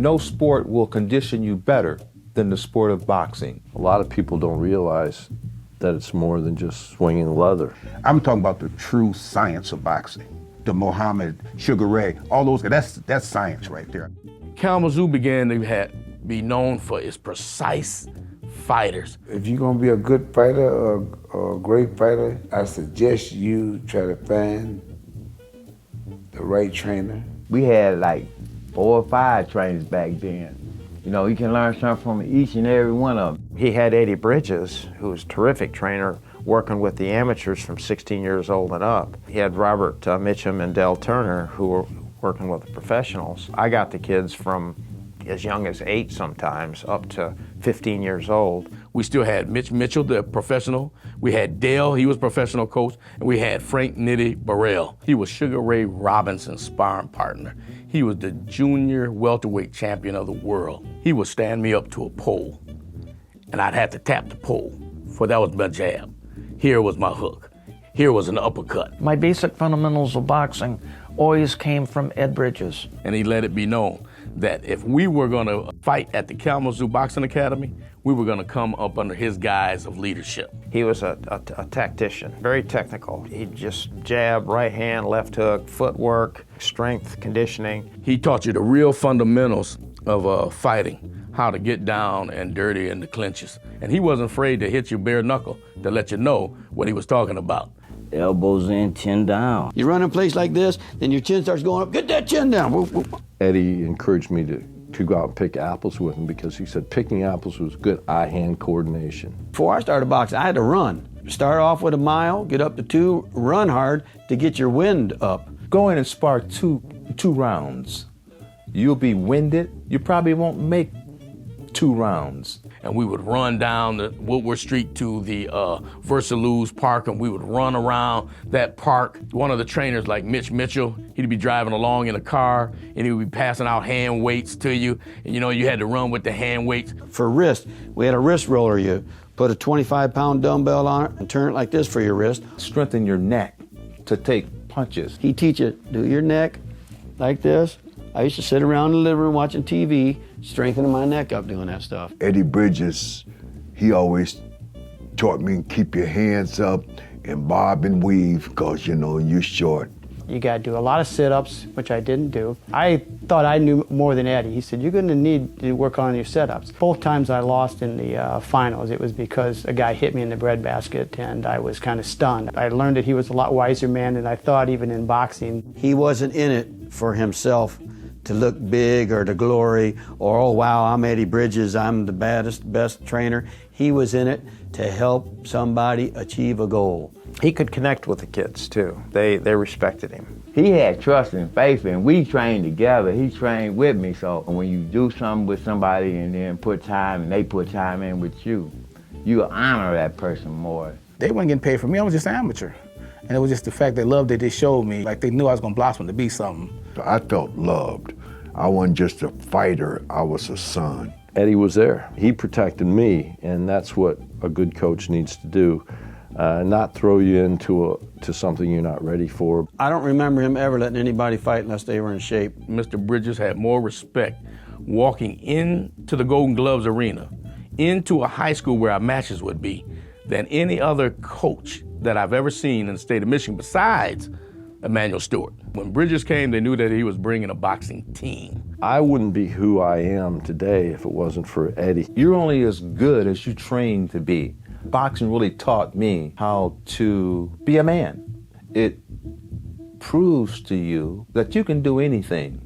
no sport will condition you better than the sport of boxing. A lot of people don't realize that it's more than just swinging leather. I'm talking about the true science of boxing. The Muhammad, Sugar Ray, all those guys, that's science right there. Kalamazoo began to be known for its precise fighters. If you're gonna be a good fighter or a great fighter, I suggest you try to find the right trainer. We had like 4 or 5 trainers back then. You know, you can learn something from each and every one of them. He had Eddie Bridges, who was a terrific trainer, working with the amateurs from 16 years old and up. He had Robert Mitchum and Del Turner, who were working with the professionals. I got the kids from as young as 8 sometimes, up to 15 years old. We still had Mitch Mitchell, the professional. We had Dale, he was professional coach. And we had Frank Nitty Burrell. He was Sugar Ray Robinson's sparring partner. He was the junior welterweight champion of the world. He would stand me up to a pole, and I'd have to tap the pole, for that was my jab. Here was my hook. Here was an uppercut. My basic fundamentals of boxing always came from Ed Bridges. And he let it be known that if we were gonna fight at the Kalamazoo Boxing Academy, we were gonna come up under his guise of leadership. He was a tactician, very technical. He'd just jab, right hand, left hook, footwork, strength, conditioning. He taught you the real fundamentals of fighting, how to get down and dirty in the clinches. And he wasn't afraid to hit you bare knuckle to let you know what he was talking about. Elbows in, chin down. You run in place like this, then your chin starts going up. Get that chin down. Whoop, whoop. Eddie encouraged me to go out and pick apples with him because he said picking apples was good eye-hand coordination. Before I started boxing, I had to run. Start off with a mile, get up to 2, run hard to get your wind up. Go in and spar two rounds. You'll be winded. You probably won't make 2 rounds. And we would run down the Woodward Street to the Versailles Park, and we would run around that park. One of the trainers, like Mitch Mitchell, he'd be driving along in a car, and he would be passing out hand weights to you. And you know, you had to run with the hand weights. For wrist, we had a wrist roller. You put a 25-pound dumbbell on it and turn it like this for your wrist. Strengthen your neck to take punches. He teach you, do your neck like this. I used to sit around in the living room watching TV, strengthening my neck up doing that stuff. Eddie Bridges, he always taught me keep your hands up and bob and weave because, you know, you're short. You got to do a lot of sit-ups, which I didn't do. I thought I knew more than Eddie. He said, you're going to need to work on your sit-ups. Both times I lost in the finals, it was because a guy hit me in the breadbasket and I was kind of stunned. I learned that he was a lot wiser man than I thought, even in boxing. He wasn't in it for himself to look big or to glory or, oh, wow, I'm Eddie Bridges, I'm the best trainer. He was in it to help somebody achieve a goal. He could connect with the kids, too. They respected him. He had trust and faith, and we trained together. He trained with me, so when you do something with somebody and then put time, and they put time in with you, you honor that person more. They weren't getting paid for me, I was just an amateur. And it was just the fact they loved it, they showed me, like they knew I was gonna blossom to be something. I felt loved. I wasn't just a fighter, I was a son. Eddie was there. He protected me, and that's what a good coach needs to do. Not throw you into something you're not ready for. I don't remember him ever letting anybody fight unless they were in shape. Mr. Bridges had more respect walking into the Golden Gloves arena, into a high school where our matches would be, than any other coach that I've ever seen in the state of Michigan besides Emmanuel Stewart. When Bridges came, they knew that he was bringing a boxing team. I wouldn't be who I am today if it wasn't for Eddie. You're only as good as you train to be. Boxing really taught me how to be a man. It proves to you that you can do anything.